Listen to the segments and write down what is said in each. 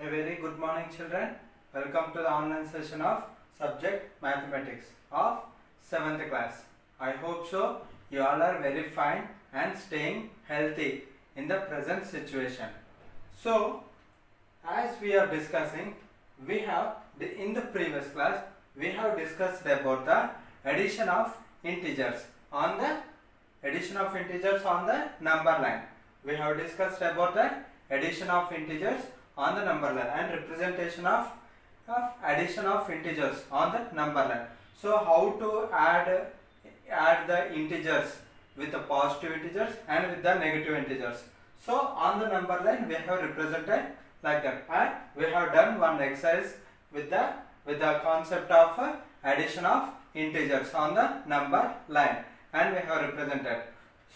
A very good morning, children. Welcome to the online session of subject mathematics of 7th class. I hope so. You all are very fine and staying healthy in the present situation. So, as we are discussing, in the previous class we have discussed about the addition of integers on the number line. We have discussed about the addition of integers on the number line and representation of addition of integers on the number line. So how to add the integers with the positive integers and with the negative integers. So on the number line we have represented like that, and we have done one exercise with the concept of addition of integers on the number line, and we have represented.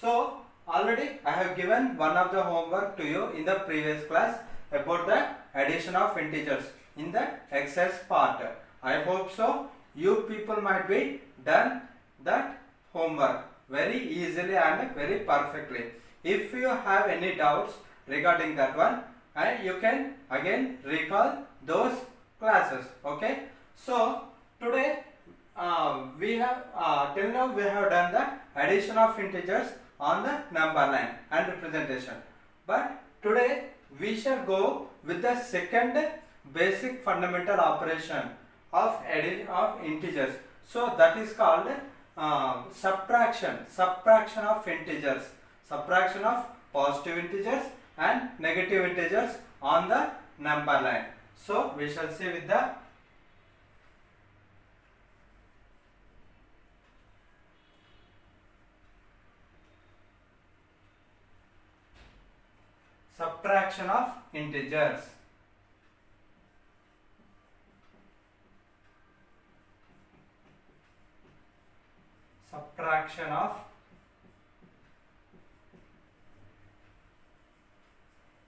So already I have given one of the homework to you in the previous class about the addition of integers in the exercise part. I hope so you people might be done that homework very easily and very perfectly. If you have any doubts regarding that one, you can again recall those classes. Okay, so today we have till now we have done the addition of integers on the number line and representation, but today we shall go with the second basic fundamental operation of addition of integers. So that is called subtraction of integers, subtraction of positive integers and negative integers on the number line. So we shall see with the subtraction of integers. Subtraction of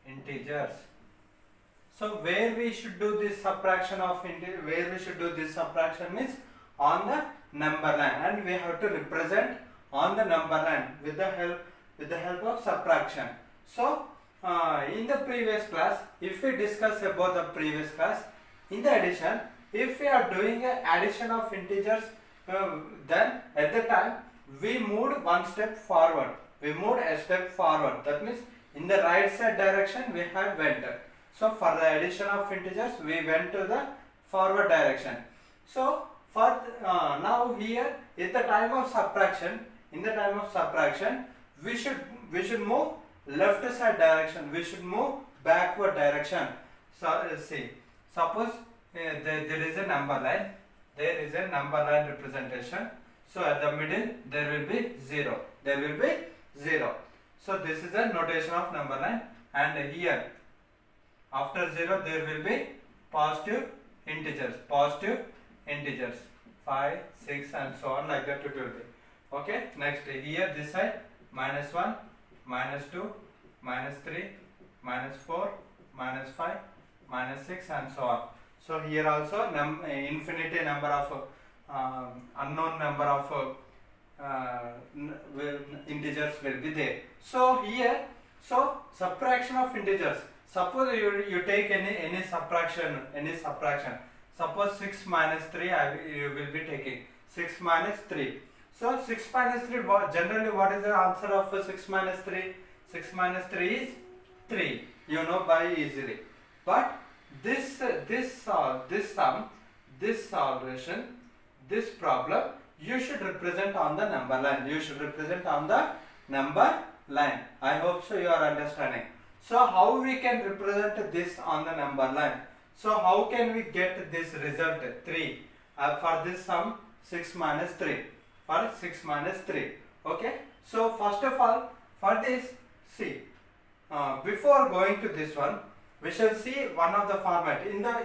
integers. So where we should do this subtraction of means on the number line, and we have to represent on the number line with the help of subtraction. So in the previous class, if we discuss about the previous class, in the addition, if we are doing an addition of integers, then at the time we moved one step forward. We moved a step forward. That means in the right side direction we have went. So for the addition of integers we went to the forward direction. So for now here at the time of subtraction, we should move left side direction. We should move backward direction. So see, suppose there is a number line. There is a number line representation. So at the middle there will be 0. There will be 0. So this is the notation of number line, and here after 0 there will be positive integers. 5, 6 and so on, like that it will be. Okay, next here this side -1, -2, -3, -4, -5, -6 and so on. So here also infinity number of unknown number of integers will be there. So here, so subtraction of integers. Suppose you take any subtraction. Suppose 6 minus 3 you will be taking 6 minus 3. So 6 minus 3, generally what is the answer of 6 minus 3? 6 minus 3 is 3. You know by easily. But this solution, this problem, you should represent on the number line. I hope so you are understanding. So how we can represent this on the number line? So how can we get this result 3 for this sum 6 minus 3? For 6 minus 3. Okay. So first of all, for this, see, before going to this one, we shall see one of the format. In the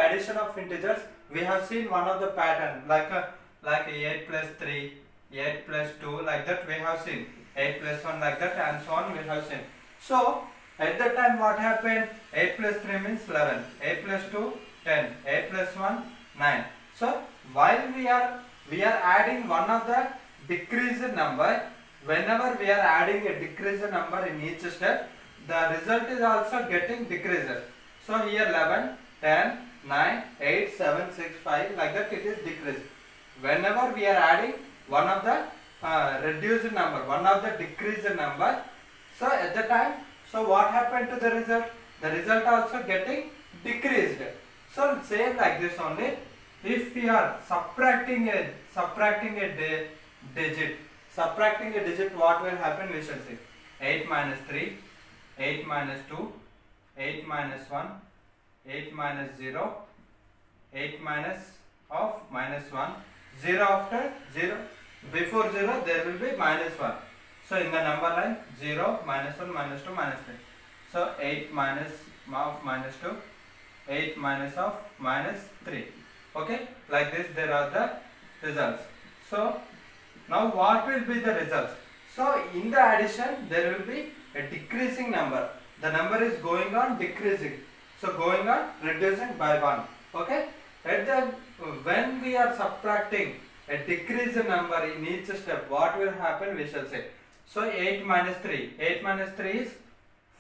addition of integers, we have seen one of the pattern like 8 plus 3, 8 plus 2, like that we have seen 8 plus 1, like that and so on we have seen. So at that time what happened? 8 plus 3 means 11, 8 plus 2 10, 8 plus 1 9. So while we are adding one of the decreased number, whenever we are adding a decreased number in each step, the result is also getting decreased. So here 11, 10, 9, 8, 7, 6, 5, like that it is decreased. Whenever we are adding one of the reduced number, one of the decreased number, so at the time, so what happened to the result? The result also getting decreased. So same like this only. If we are subtracting a digit, what will happen? We shall see 8 minus 3, 8 minus 2, 8 minus 1, 8 minus 0, 8 minus of minus 1, 0 after 0, before 0 there will be minus 1. So in the number line 0, minus 1, minus 2, minus 3. So 8 minus of minus 2, 8 minus of minus 3. Okay, like this there are the results. So now what will be the results? So in the addition there will be a decreasing number. The number is going on decreasing. So going on reducing by 1. Okay, at the when we are subtracting a decreased number in each step, what will happen? We shall say. So 8 minus 3. 8 minus 3 is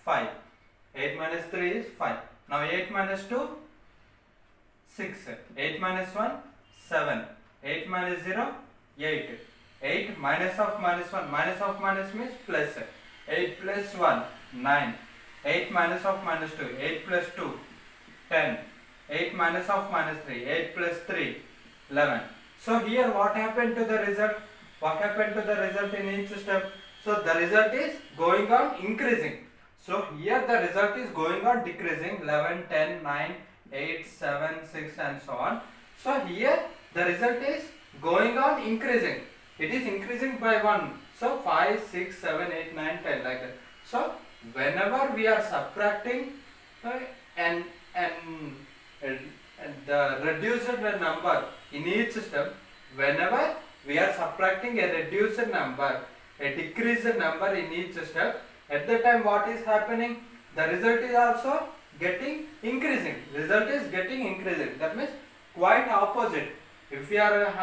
5. 8 minus 3 is 5. Now 8 minus 2, 6. 8 minus 1, 7. 8 minus 0, 8. 8 minus of minus 1. Minus of minus means plus. 8 plus 1, 9. 8 minus of minus 2. 8 plus 2, 10. 8 minus of minus 3. 8 plus 3, 11. So here what happened to the result? What happened to the result in each step? So the result is going on increasing. So here the result is going on decreasing. 11, 10, 9, 8, 7, 6 and so on. So here the result is going on increasing. It is increasing by 1. So 5, 6, 7, 8, 9, 10 like that. So whenever we are subtracting and the reduced number in each step, whenever we are subtracting a reduced number, a decreased number in each step, at the time what is happening? The result is also getting increasing. Result is getting increasing. That means quite opposite. If we are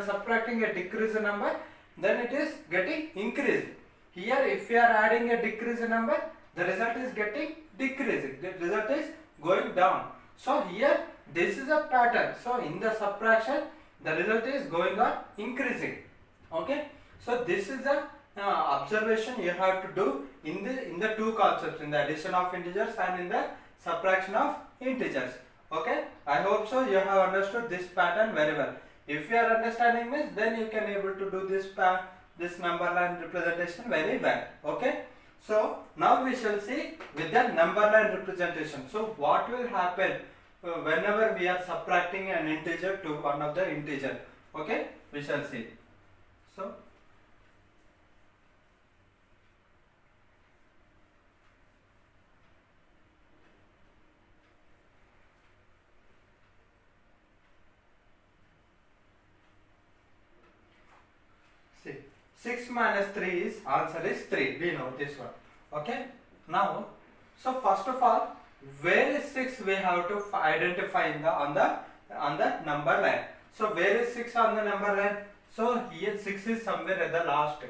subtracting a decreased number, then it is getting increased. Here if we are adding a decreased number, the result is getting decreasing. The result is going down. So here this is a pattern. So in the subtraction, the result is going on increasing. Okay. So this is the observation you have to do in the two concepts, in the addition of integers and in the subtraction of integers. Okay. I hope so you have understood this pattern very well. If you are understanding this, then you can able to do this number line representation very well. Okay. So now we shall see with the number line representation. So what will happen whenever we are subtracting an integer to one of the integer? Okay, we shall see. So see, 6 minus 3 is answer is 3. We know this one. Okay. Now, so first of all, where is 6 we have to identify in the on the number line. So where is 6 on the number line? So here 6 is somewhere at the last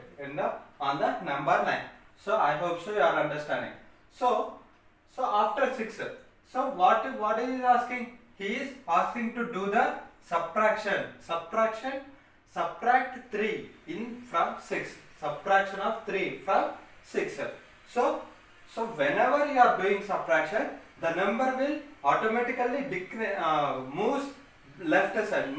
on the number line. So I hope so you are understanding. So after 6, so what is he asking? He is asking to do the subtraction. Subtract 3 from 6. Subtraction of 3 from 6. So whenever you are doing subtraction, the number will automatically moves left side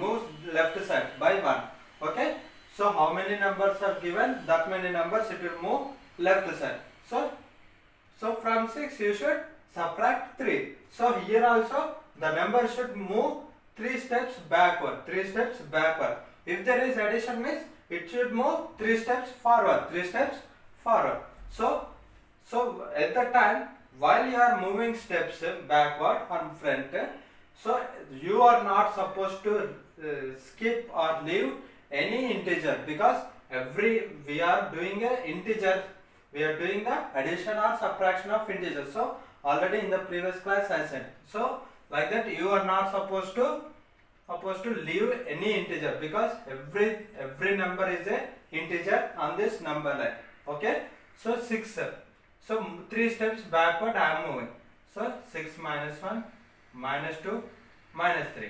by 1. Okay. So how many numbers are given? That many numbers it will move left side. So from 6 you should subtract 3. So here also the number should move 3 steps backward. If there is addition means it should move 3 steps forward. So at the time while you are moving steps backward and front, so you are not supposed to skip or leave any integer, because we are doing a integer, we are doing the addition or subtraction of integers. So already in the previous class I said, so like that you are not supposed to leave any integer, because every number is a integer on this number line. Okay. So 6. So 3 steps backward I am moving. So 6 minus 1 minus 2 minus 3.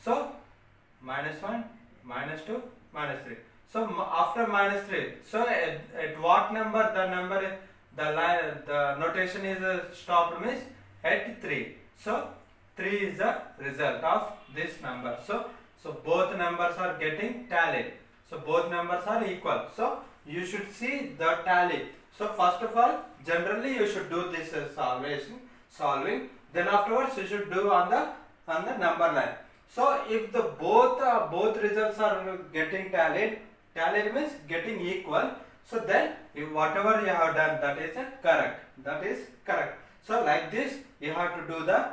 So minus 1 minus 2 minus 3. So after minus 3, so at what number the number the notation is stopped means at 3. So 3 is the result of this number. So both numbers are getting tallied. So both numbers are equal. So you should see the tally. So first of all, generally you should do this solving. Then afterwards you should do on the number line. So if the both results are getting tallied means getting equal. So then if whatever you have done, that is correct. So like this you have to do the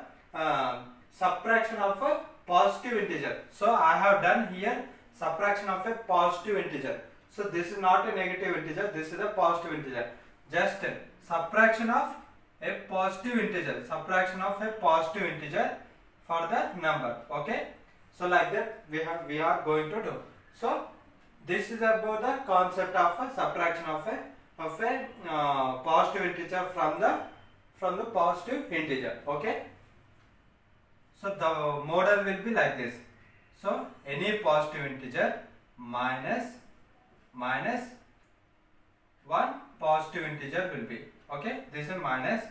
subtraction of a positive integer. So I have done here subtraction of a positive integer. So this is not a negative integer, this is a positive integer. Just subtraction of a positive integer, for the number. Okay, so like that we are going to do. So this is about the concept of a subtraction of a positive integer from the positive integer. Okay, so the model will be like this. So any positive integer minus one positive integer will be, okay, this is minus.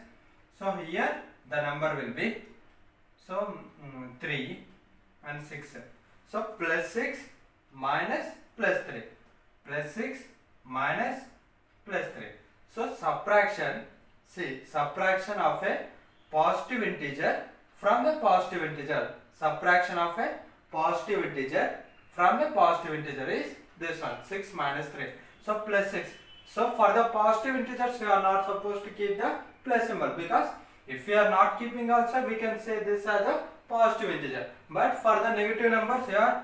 So here the number will be 3 and 6. So plus 6 minus plus 3, plus 6 minus plus 3. So subtraction of a positive integer from a positive integer. Subtraction of a positive integer from a positive integer is this one, 6 minus 3. So plus 6. So for the positive integers you are not supposed to keep the plus symbol, because if you are not keeping also we can say this as a positive integer. But for the negative numbers you are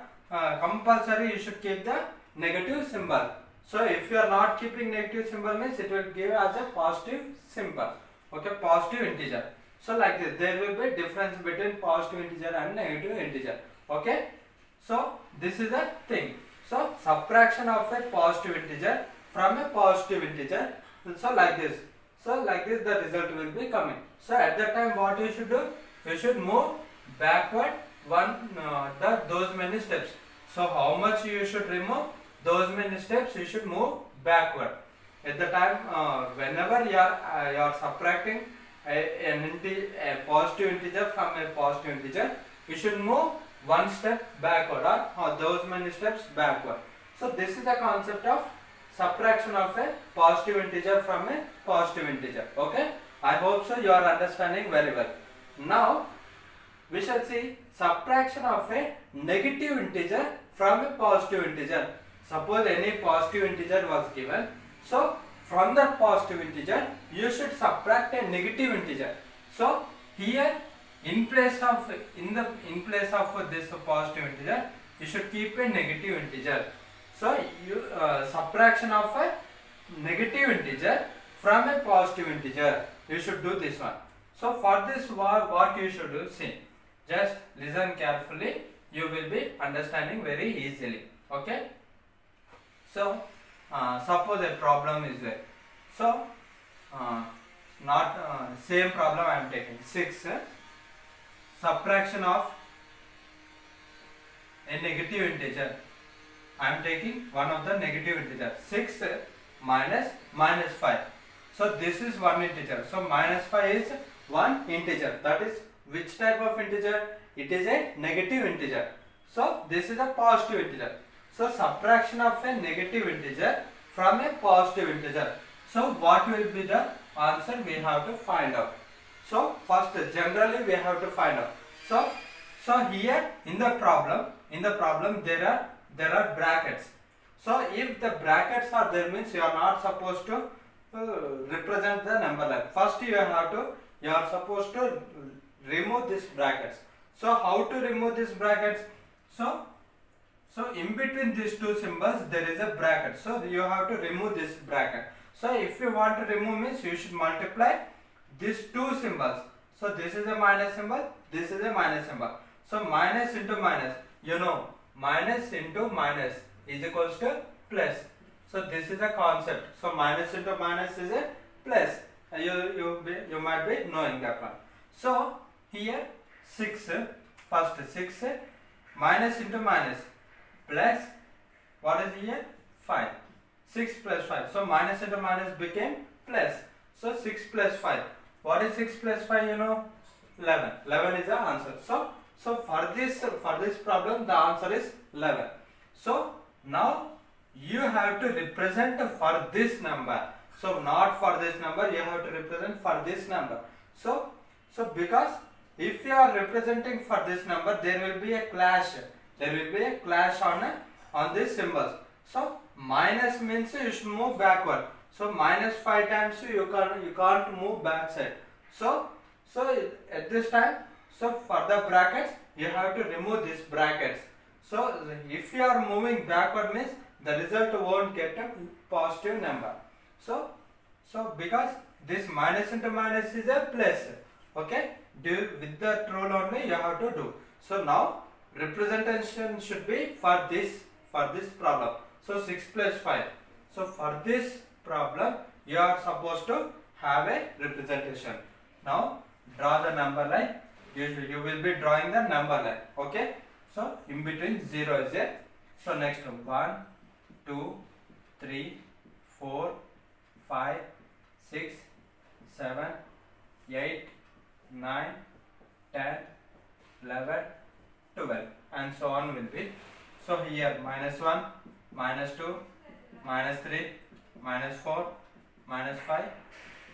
compulsory you should keep the negative symbol. So if you are not keeping negative symbol means it will give as a positive symbol. Okay, positive integer. So like this there will be difference between positive integer and negative integer. Okay, so this is the thing. So subtraction of a positive integer from a positive integer. So like this the result will be coming. So at that time what you should do? You should move backward those many steps. So how much you should remove? Those many steps you should move backward. At the time whenever you are subtracting a positive integer from a positive integer, you should move one step backward or those many steps backward. So this is the concept of subtraction of a positive integer from a positive integer. Okay, I hope so you are understanding very well. Now we shall see subtraction of a negative integer from a positive integer. Suppose any positive integer was given, so from that positive integer you should subtract a negative integer. So here in place of this positive integer you should keep a negative integer. So you subtraction of a negative integer from a positive integer, you should do this one. So for this what you should do, see, just listen carefully, you will be understanding very easily. Okay, so suppose a problem is there. So same problem I am taking 6 subtraction of a negative integer. I am taking one of the negative integer, 6 minus 5. So this is one integer. So minus 5 is one integer. That is which type of integer? It is a negative integer. So this is a positive integer. So subtraction of a negative integer from a positive integer. So what will be the answer? We have to find out. So first generally we have to find out. So here in the problem there are brackets. So if the brackets are there means you are not supposed to represent the number line. First you are supposed to remove these brackets. So how to remove these brackets? So in between these two symbols there is a bracket. So you have to remove this bracket. So if you want to remove means you should multiply these two symbols. So this is a minus symbol, this is a minus symbol. So minus into minus, you know, minus into minus is equals to plus. So this is a concept. So minus into minus is a plus. You might be knowing that one. So here 6, first 6 minus into minus plus, what is here 5, 6 plus 5, so minus into minus became plus, so 6 plus 5, what is 6 plus 5, you know, 11, 11 is the answer. So for this problem the answer is 11. So now you have to represent for this number, so not for this number, you have to represent for this number. So because if you are representing for this number, there will be a clash, on these symbols. So minus means you should move backward, so minus 5 times you can't move backside. So at this time, so for the brackets you have to remove these brackets. So if you are moving backward means the result won't get a positive number. So because this minus into minus is a plus, okay, do with the rule only you have to do. So now representation should be for this problem. So 6 plus 5. So for this problem you are supposed to have a representation. Now draw the number line. You will be drawing the number line. Okay. So in between 0 is there. So next 1, 2, 3, 4, 5, 6, 7, 8, 9, 10, 11, 12 and so on will be. So here minus 1, minus 2, minus 3, minus 4, minus 5,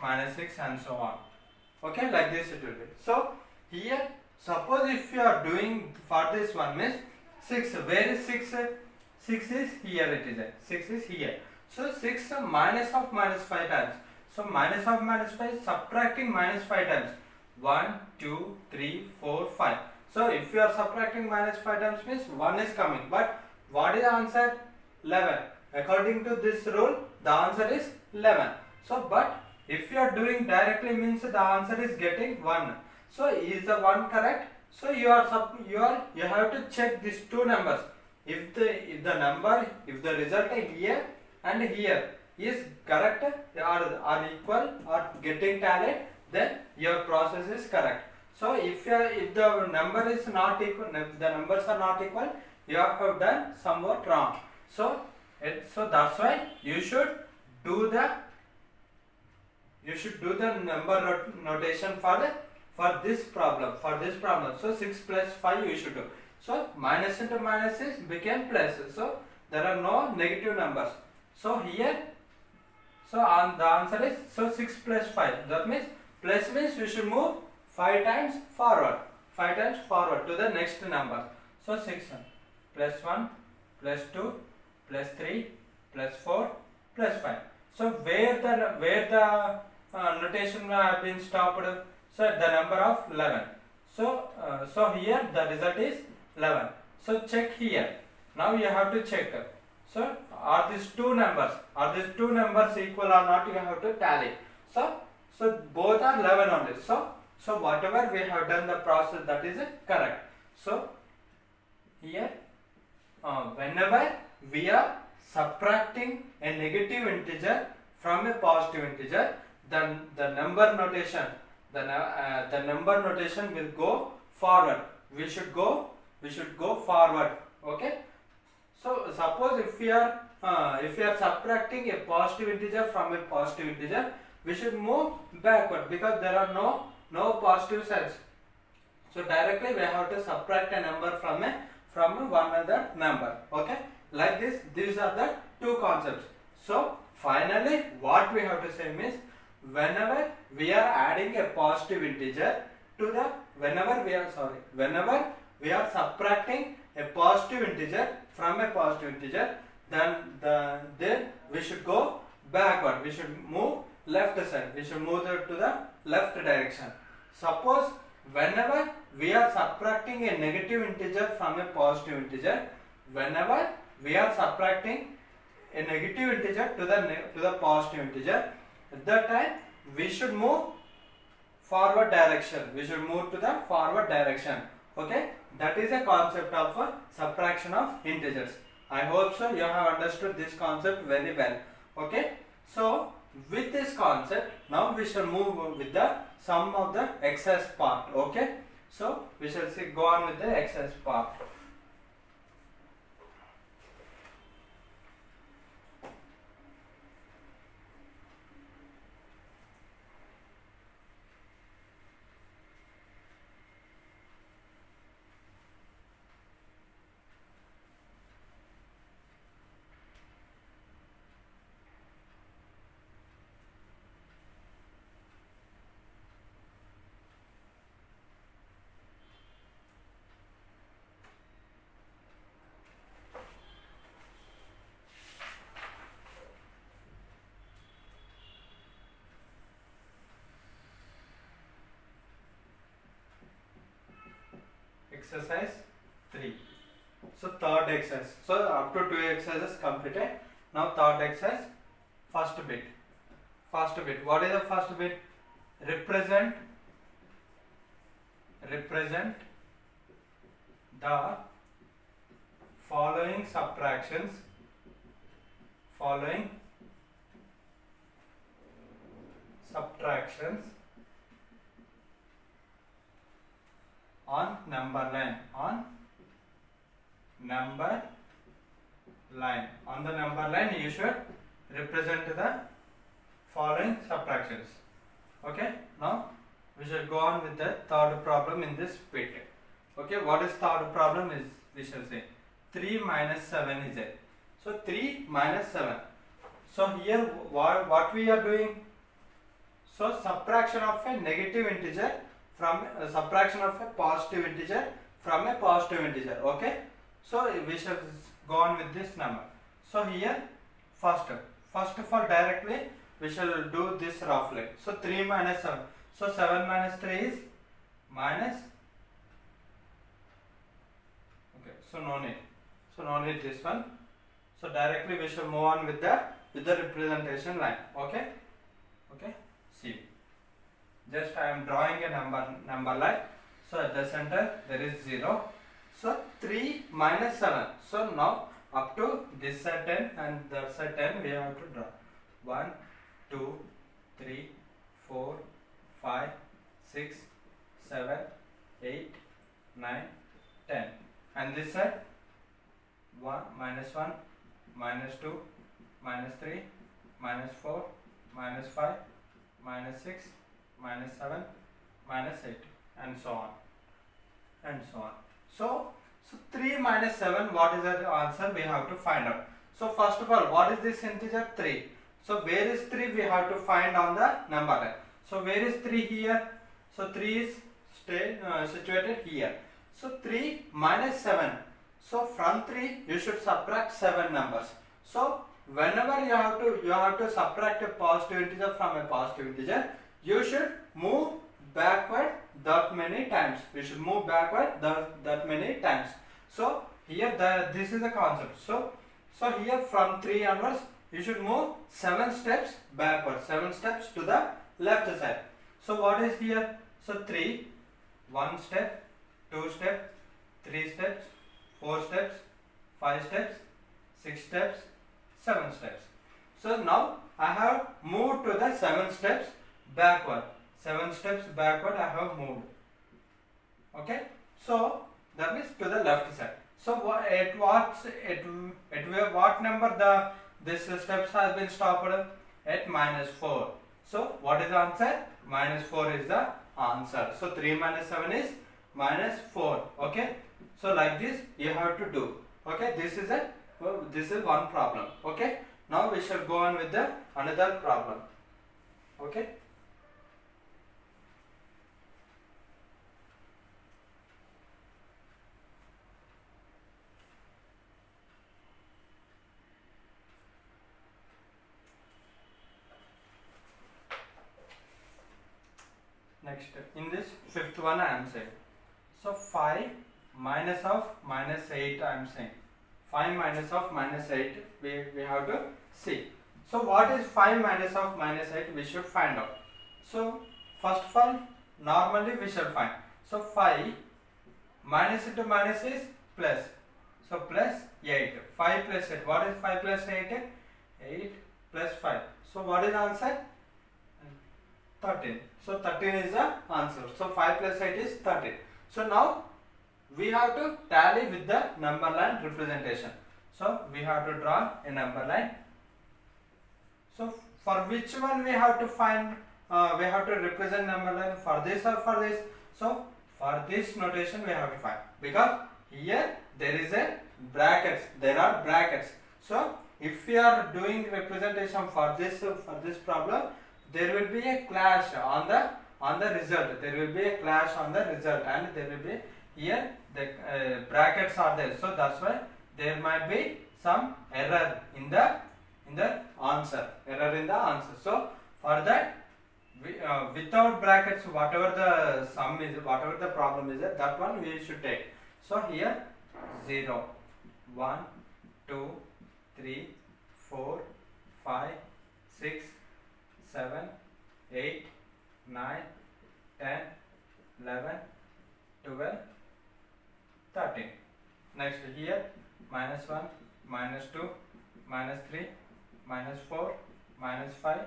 minus 6 and so on. Okay, like this it will be. So here suppose if you are doing for this one means 6, where is 6? 6 is here, it is there. 6 is here. So 6 minus of minus 5 times. So minus of minus 5 subtracting minus 5 times. 1, 2, 3, 4, 5. So if you are subtracting minus 5 times means 1 is coming. But what is the answer? 11. According to this rule, the answer is 11. So but if you are doing directly means the answer is getting 1. So is the 1 correct? So you have to check these two numbers. If the result here and here is correct or are equal or getting tallied, then your process is correct. So if the number is not equal, if the numbers are not equal, you have done somewhat wrong. So that's why you should do the number notation for this problem. So 6 plus 5 you should do. So minus into minus is became plus. So there are no negative numbers. So here, so the answer is, so 6 plus 5. That means plus means we should move 5 times forward. 5 times forward to the next number. So 6 plus 1 plus 2 plus 3 plus 4 plus 5. So where the notation have been stopped? So the number of 11. So here the result is 11. So check here. Now you have to check. So are these two numbers equal or not? You have to tally. So both are 11 only. So whatever we have done the process, that is correct. So here whenever we are subtracting a negative integer from a positive integer, then the number notation will go forward. We should go forward. Okay. So suppose if we are subtracting a positive integer from a positive integer, we should move backward because there are no positive signs. So directly we have to subtract a number from one other number. Okay. Like this, these are the two concepts. So finally what we have to say means, whenever we are adding a positive integer to the whenever we are subtracting a positive integer from a positive integer, then we should go backward. We should move left side. We should move to the left direction. Suppose whenever we are subtracting a negative integer from a positive integer, whenever we are subtracting a negative integer to the positive integer, at that time we should move forward direction. We should move to the forward direction. Okay, that is a concept of subtraction of integers. I hope so you have understood this concept very well. Okay, so with this concept, now we shall move with the sum of the excess part. Okay, so we shall see, go on with the excess part. Exercise 3. So third exercise. So up to 2 exercises completed. Now third exercise, first bit. First bit. What is the first bit? Represent the following subtractions. On number line. On the number line you should represent the following subtractions. Okay, now we shall go on with the third problem in this bit. Okay, what is third problem is, we shall say 3 minus 7 is it. So 3 minus 7. So here what we are doing? So subtraction of a negative integer from subtraction of a positive integer from a positive integer. Okay, so we shall go on with this number. So here first of all directly we shall do this roughly. So 3 minus 7. So 7 minus 3 is minus. Okay, so no need this one. So directly we shall move on with the representation line. Okay, see, just I am drawing a number line. So at the center there is 0. So 3 minus 7. So now up to this side 10 and that side 10 we have to draw. 1, 2, 3, 4, 5, 6, 7, 8, 9, 10. And this side 1, minus 1, minus 2, minus 3, minus 4, minus 5, minus 6, minus 7, minus 8, and so on. So 3 minus 7, what is the answer? We have to find out. So first of all, what is this integer? 3. So where is 3? We have to find on the number line. So where is 3 here? So 3 is situated here. So 3 minus 7. So from 3 you should subtract 7 numbers. So whenever you have to subtract a positive integer from a positive integer, you should move backward that many times. That many times. So here this is the concept. So here from 3 onwards you should move 7 steps backward, 7 steps to the left side. So what is here? So 3, 1 step, 2 steps, 3 steps, 4 steps, 5 steps, 6 steps, 7 steps. So now I have moved to the 7 steps backward. 7 steps backward I have moved. Okay, so that means to the left side. So at what number this steps has been stopped? At minus 4. So what is the answer? Minus 4 is the answer. So 3 minus 7 is minus 4. Okay, so like this you have to do. Okay, this is one problem. Okay, now we shall go on with the another problem. Okay. Next, in this fifth one I am saying. So 5 minus of minus 8 I am saying. 5 minus of minus 8 we have to see. So what is 5 minus of minus 8? We should find out. So first of all, normally we should find. So 5 minus into minus is plus. So plus 8. 5 plus 8. What is 5 plus 8? 8 plus 5. So what is the answer? 13. So 13 is the answer. So 5 plus 8 is 13. So now we have to tally with the number line representation. So we have to draw a number line. So for which one we have to find, we have to represent number line, for this or for this? So for this notation we have to find, because here there is a brackets, there are brackets. So if we are doing representation for this problem, there will be a clash on the result. There will be a clash on the result, and there will be here the brackets are there. So that's why there might be some error in the answer. Error in the answer. So for that, we, without brackets, whatever the sum is, whatever the problem is, that one we should take. So here 0, 1, 2, 3, 4, 5, 6, 7, 8, 9, 10, 11, 12, 13. Next here minus 1, minus 2, minus 3, minus 4, minus 5,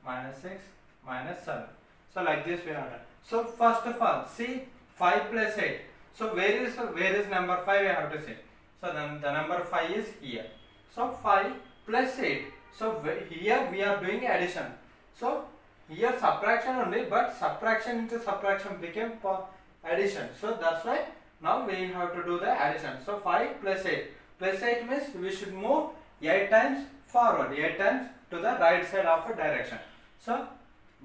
minus 6, minus 7. So like this we have done. So first of all, see 5 plus 8. So where is number 5 we have to see. So then the number 5 is here. So 5 plus 8. So here we are doing addition. So here subtraction only, but subtraction into subtraction became addition. So that's why now we have to do the addition. So 5 plus 8. Plus 8 means we should move 8 times forward, 8 times to the right side of a direction. So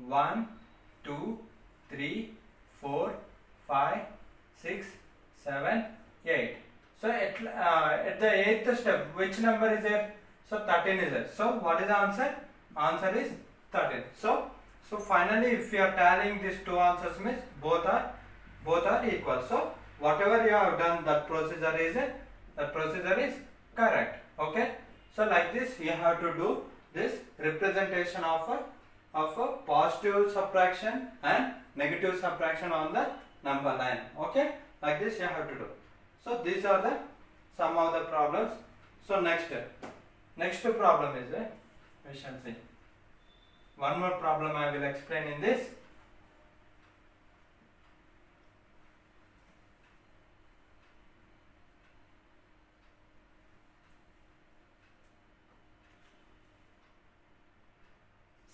1, 2, 3, 4, 5, 6, 7, 8. So at the 8th step, which number is there? So 13 is there. So what is the answer? Answer is 13. So finally, if you are tallying these two answers, means both are equal. So whatever you have done, that procedure is correct. Okay. So like this, you have to do this representation of a positive subtraction and negative subtraction on the number line. Okay. Like this you have to do. So these are the some of the problems. So next problem is we shall see. One more problem I will explain in this.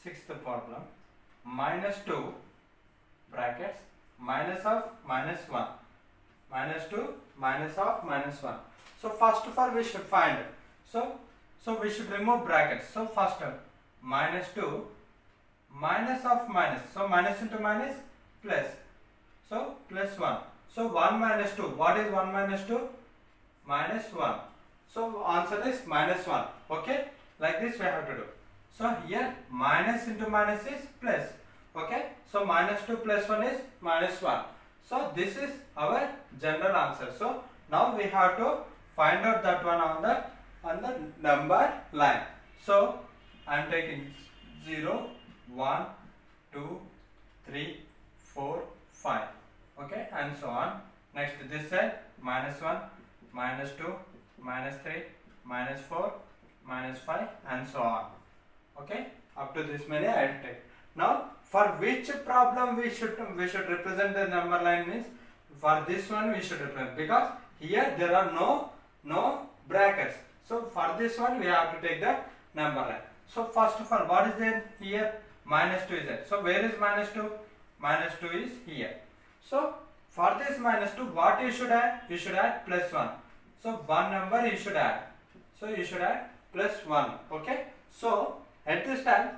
Sixth problem, minus 2 brackets minus of minus 1, minus 2 minus of minus 1. So first of all we should find. So we should remove brackets. So first minus 2 minus of minus. So minus into minus plus. So plus 1. So 1 minus 2. What is 1 minus 2? Minus 1. So answer is minus 1. Okay. Like this we have to do. So here minus into minus is plus. Okay. So minus 2 plus 1 is minus 1. So this is our general answer. So now we have to find out that one on the number line. So I am taking 0, 1, 2, 3, 4, 5. Okay, and so on. Next this side minus 1, minus 2, minus 3, minus 4, minus 5, and so on. Okay, up to this many I will take. Now for which problem we should represent the number line, means for this one we should represent, because here there are no brackets. So for this one we have to take the number line. So first of all, what is there here? Minus 2 is there. So where is minus 2? Minus 2 is here. So for this minus 2, what you should add? You should add plus 1. So one number you should add. So you should add plus 1. Okay. So at this time,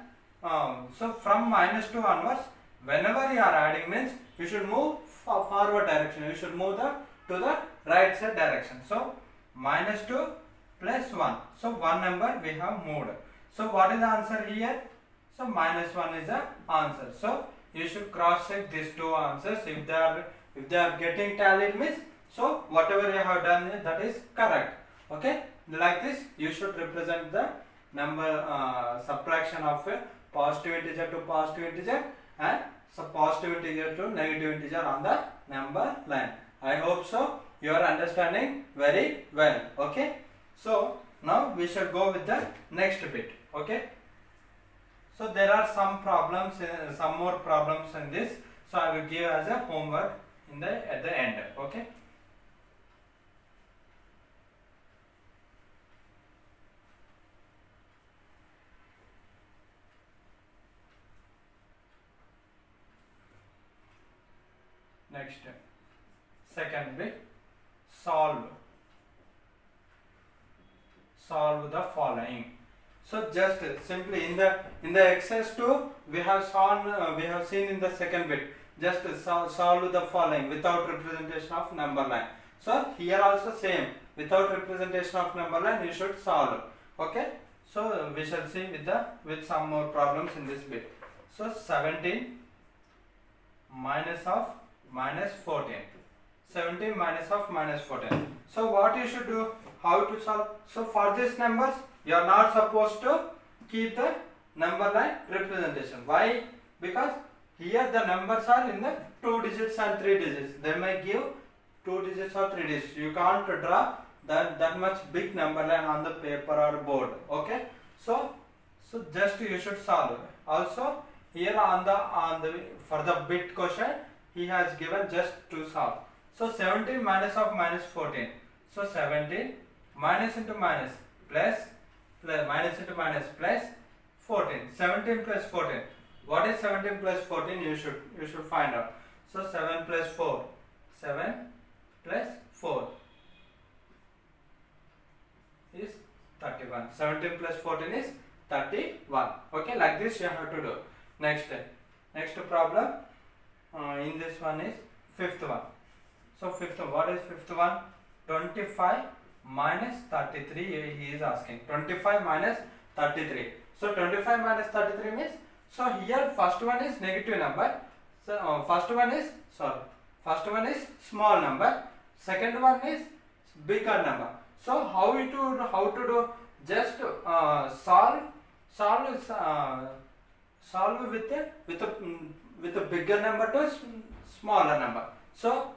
so from minus 2 onwards, whenever you are adding, means you should move forward direction. You should move to the right side direction. So minus 2 plus 1. So one number we have moved. So what is the answer here? So minus 1 is the answer. So you should cross check these two answers. If they are getting tallied, means so whatever you have done, that is correct. Okay. Like this you should represent the number subtraction of a positive integer to positive integer and positive integer to negative integer on the number line. I hope so you are understanding very well. Okay. So now we shall go with the next bit. Okay. So there are some problems, some more problems in this. So I will give as a homework at the end. Okay. Next, second bit, solve the following. So just simply in the exercise 2 we have seen in the second bit, just solve the following without representation of number line. So here also same, without representation of number line you should solve. Okay. So we shall see with some more problems in this bit. So 17 minus of minus 14. 17 minus of minus 14. So what you should do, how to solve? So for these numbers you are not supposed to keep the number line representation. Why? Because here the numbers are in the 2 digits and 3 digits. They may give 2 digits or 3 digits. You can't draw that much big number line on the paper or board. Okay. So just you should solve. Also here on the for the bit question he has given just to solve. So 17 minus of minus 14. So 17 minus into minus plus minus into minus plus 14. 17 plus 14. What is 17 plus 14? You should find out. So 7 plus 4. 7 plus 4 is 31. 17 plus 14 is 31. Okay, like this you have to do. Next problem. In this one is fifth one. So fifth one, what is fifth one? 25 minus 33 he is asking. 25 minus 33. So 25 minus 33 means, so here first one is negative number. So first one is small number. Second one is bigger number. So how to do? Just solve with a bigger number to smaller number. So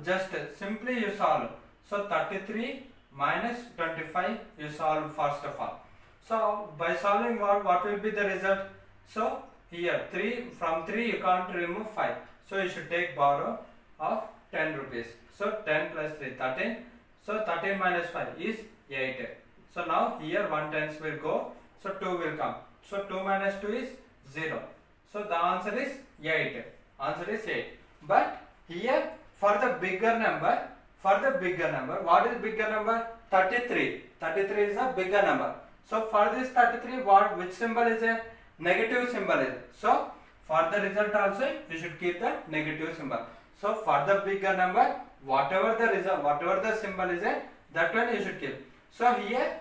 just simply you solve. So 33 minus 25 you solve first of all. So by solving what will be the result? So here from 3 you can't remove 5. So you should take borrow of 10 rupees. So 10 plus 3 13. So 13 minus 5 is 8. So now here 1 tens will go. So 2 will come. So 2 minus 2 is 0. So the answer is 8. Answer is 8. But here for the bigger number, what is bigger number? 33. 33 is a bigger number. So for this 33, which symbol is a negative symbol is? So for the result also you should keep the negative symbol. So for the bigger number, whatever the symbol is, that one you should keep. So here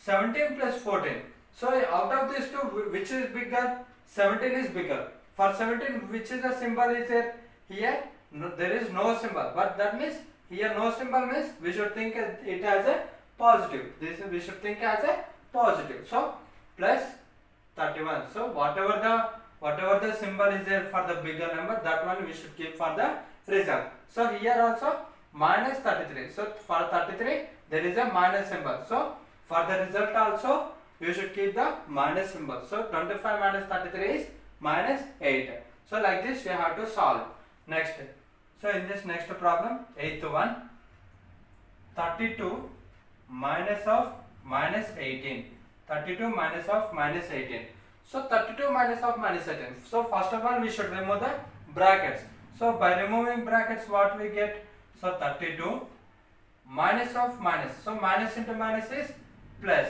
17 plus 14. So out of these two, which is bigger? 17 is bigger. For 17, which is the symbol is there? Here there is no symbol, but that means here no symbol means we should think it as a positive. We should think as a positive. So plus 31. So whatever the symbol is there for the bigger number, that one we should keep for the result. So here also minus 33. So for 33 there is a minus symbol. So for the result also you should keep the minus symbol. So 25 minus 33 is minus 8. So like this you have to solve. Next. So in this next problem, 8th one, 32 minus of minus 18. 32 minus of minus 18. So 32 minus of minus 18. So first of all we should remove the brackets. So by removing brackets what we get? So 32 minus of minus. So minus into minus is plus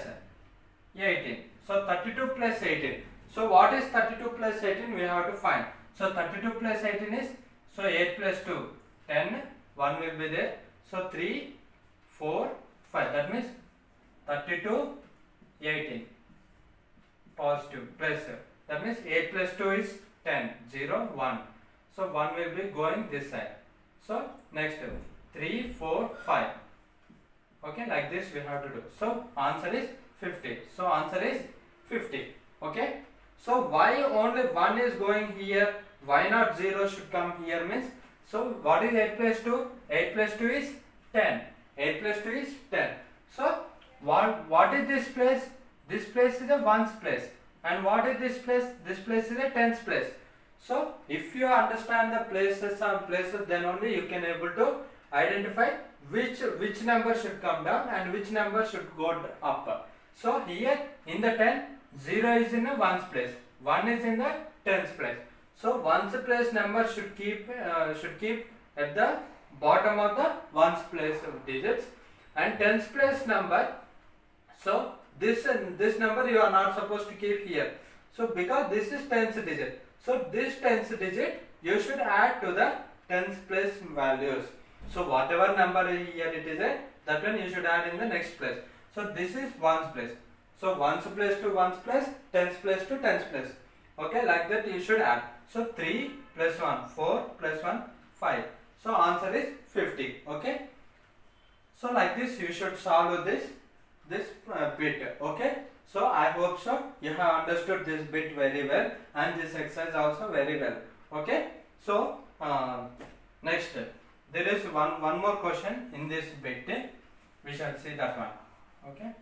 18. So 32 plus 18. So what is 32 plus 18? We have to find. So 32 plus 18 is, so 8 plus 2, 10, 1 will be there. So 3, 4, 5. That means 32, 18. Positive, plus. That means 8 plus 2 is 10, 0, 1. So 1 will be going this side. So next 3, 4, 5. Okay, like this we have to do. So answer is 50. So answer is 50. Okay. So why only 1 is going here? Why not 0 should come here means? So what is 8 plus 2? 8 plus 2 is 10. 8 plus 2 is 10. So what is this place? This place is the ones place. And what is this place? This place is a tens place. So if you understand the places and places, then only you can able to identify which number should come down and which number should go up. So here in the 10, 0 is in the ones place, 1 is in the tens place. So ones place number should keep at the bottom of the ones place of digits, and tens place number. So this number you are not supposed to keep here. So because this is tens digit, so this tens digit you should add to the tens place values. So whatever number here it is, that one you should add in the next place. So this is ones place. So ones place to ones place, tens place to tens place. Okay, like that you should add. So 3 plus 1, 4 plus 1, 5. So answer is 50. Okay. So like this you should solve this bit. Okay. So I hope so you have understood this bit very well and this exercise also very well. Okay. So next there is one more question in this bit. We shall see that one. Okay.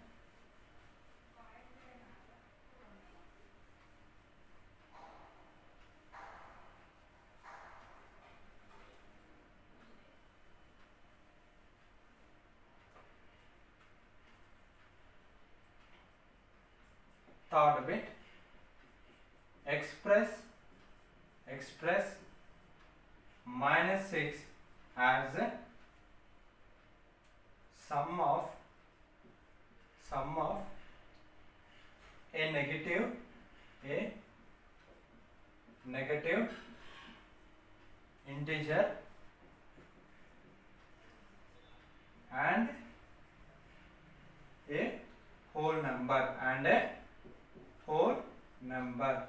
Third bit, express minus 6 as a sum of a negative integer and a whole number.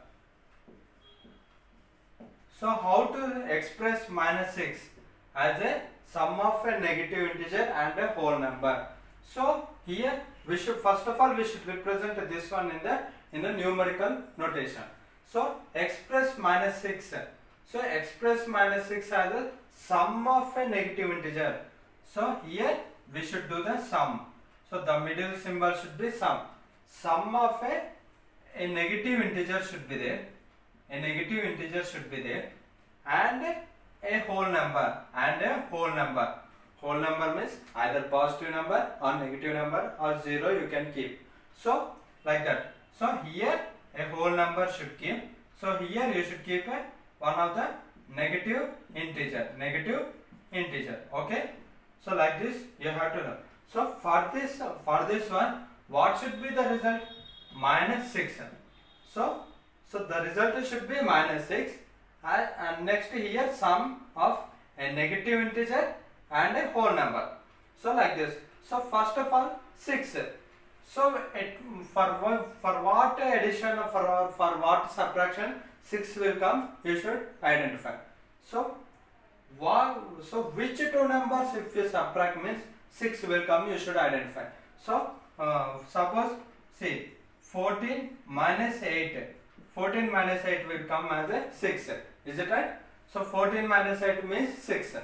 So how to express minus 6 as a sum of a negative integer and a whole number? So here we should first of all represent this one in the numerical notation. So express minus 6. So express minus 6 as a sum of a negative integer. So here we should do the sum. So the middle symbol should be sum. Sum of a negative integer should be there. A negative integer should be there, and a whole number Whole number means either positive number or negative number or 0 you can keep. So like that. So here a whole number should keep. So here you should keep one of the negative integer. Okay. So like this you have to know. So for this one, what should be the result? Minus 6. So the result should be minus 6, and next here sum of a negative integer and a whole number. So like this. So first of all 6. So for what addition or for what subtraction 6 will come, you should identify. So which two numbers if you subtract means 6 will come, you should identify. So suppose see 14 minus 8. 14 minus 8 will come as a 6. Is it right? So 14 minus 8 means 6.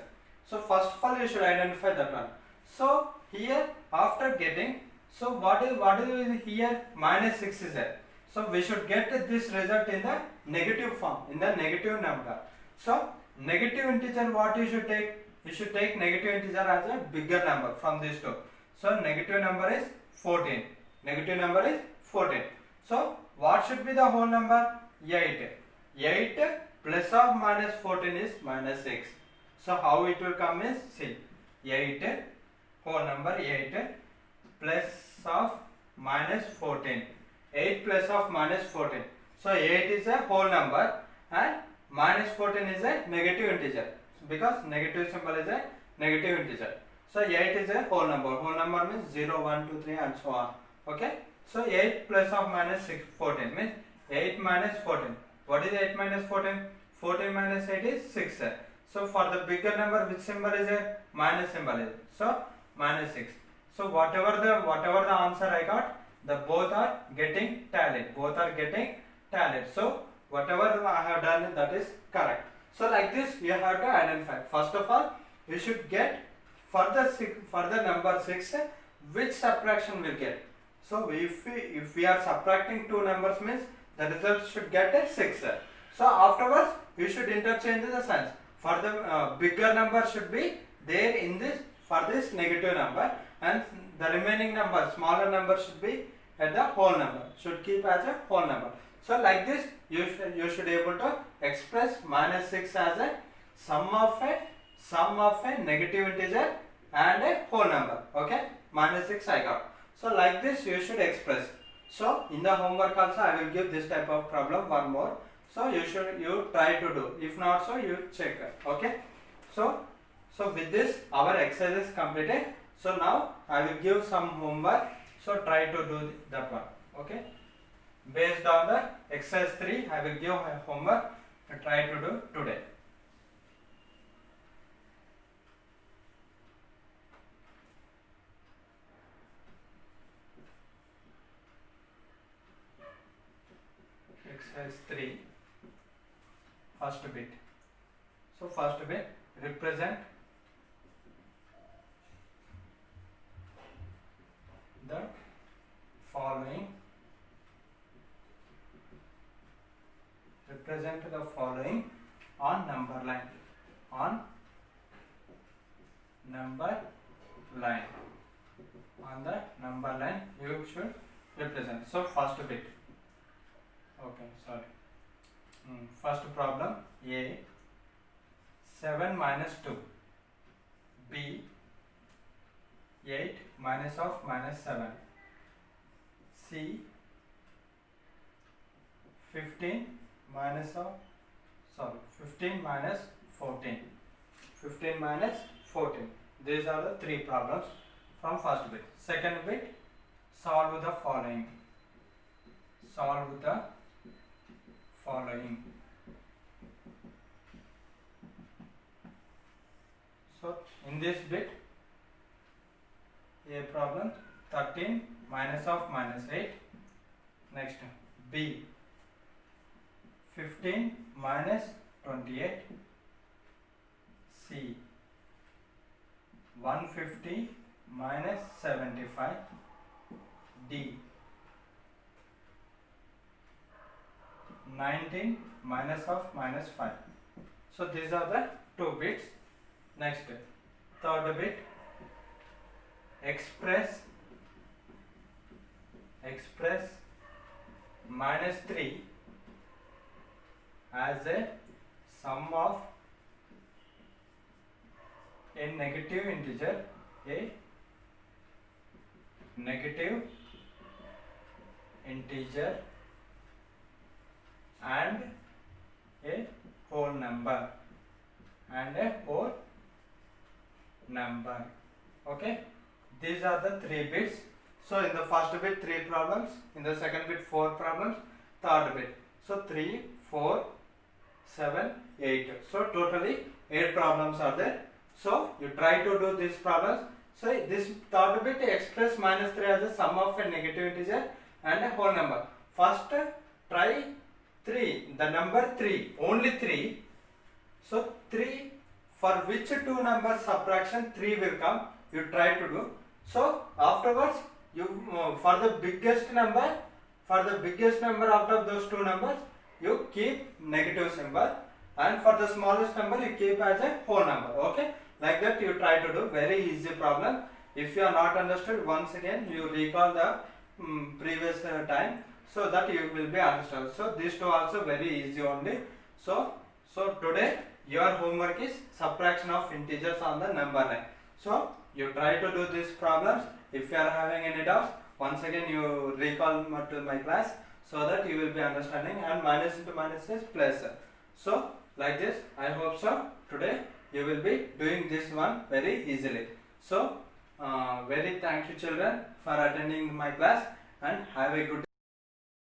So first of all you should identify that one. So here after getting, so what is here? Minus 6 is there. So we should get this result in the negative form, in the negative number. So negative integer, what you should take? You should take negative integer as a bigger number from these two. So negative number is 14. So what should be the whole number? 8. 8 plus or minus 14 is minus 6. So how it will come is, see, 8 whole number 8 plus of minus 14. 8 plus of minus 14. So 8 is a whole number and minus 14 is a negative integer, because negative symbol is a negative integer. So 8 is a whole number. Whole number means 0, 1, 2, 3 and so on. Okay. So 8 plus of minus 14 means 8 minus 14. What is 8 minus 14? 14 minus 8 is 6. So for the bigger number, which symbol is a minus symbol is? So minus 6. So whatever the answer I got, the both are getting tallied. So whatever I have done, that is correct. So like this you have to identify. First of all, you should get for the number 6 which subtraction will get. So if we are subtracting two numbers means the result should get a 6. So afterwards you should interchange the signs. For the bigger number should be there in this, for this negative number, and the remaining number, smaller number, should be at the whole number, should keep as a whole number. So like this you should able to express minus 6 as a sum of a negative integer and a whole number. Okay, minus 6 I got. So like this you should express. So in the homework also I will give this type of problem, one more. So you try to do. If not, so you check. Okay. So with this our exercise is completed. So now I will give some homework. So try to do that one. Okay. Based on the exercise 3, I will give homework. Try to do today. Exercise 3, first bit. So first bit, represent the following. Represent the following on number line. On number line. On the number line you should represent. So first bit. Okay, sorry. First problem, A, 7 minus 2, B, 8 minus of minus 7, C, 15 minus 14, 15 minus 14. These are the 3 problems from first bit. Second bit, solve the following. Solve the following. So in this bit, A problem, 13 minus of minus 8. Next, B, 15 minus 28. C, 150 minus 75. D, 19 minus of minus 5. So these are the 2 bits. Next, third bit, express minus 3 as a sum of a negative integer, and a whole number, Okay, these are the 3 bits. So in the first bit 3 problems, in the second bit 4 problems, third bit. So 3, 4, 7, 8. So totally 8 problems are there. So you try to do these problems. So this third bit express minus 3 as a sum of a negative integer and a whole number. First try 3, the number 3, only 3. So 3, for which 2 numbers subtraction 3 will come, you try to do. So afterwards you for the biggest number out of those 2 numbers you keep negative symbol, and for the smallest number you keep as a whole number. Okay, like that you try to do. Very easy problem. If you are not understood, once again you recall the previous time, so that you will be understood. So these 2 also very easy only. So today your homework is subtraction of integers on the number line. So you try to do these problems. If you are having any doubts, once again you recall to my class, so that you will be understanding. And minus into minus is plus. So like this, I hope so today you will be doing this one very easily. So very thank you children for attending my class, and have a good day.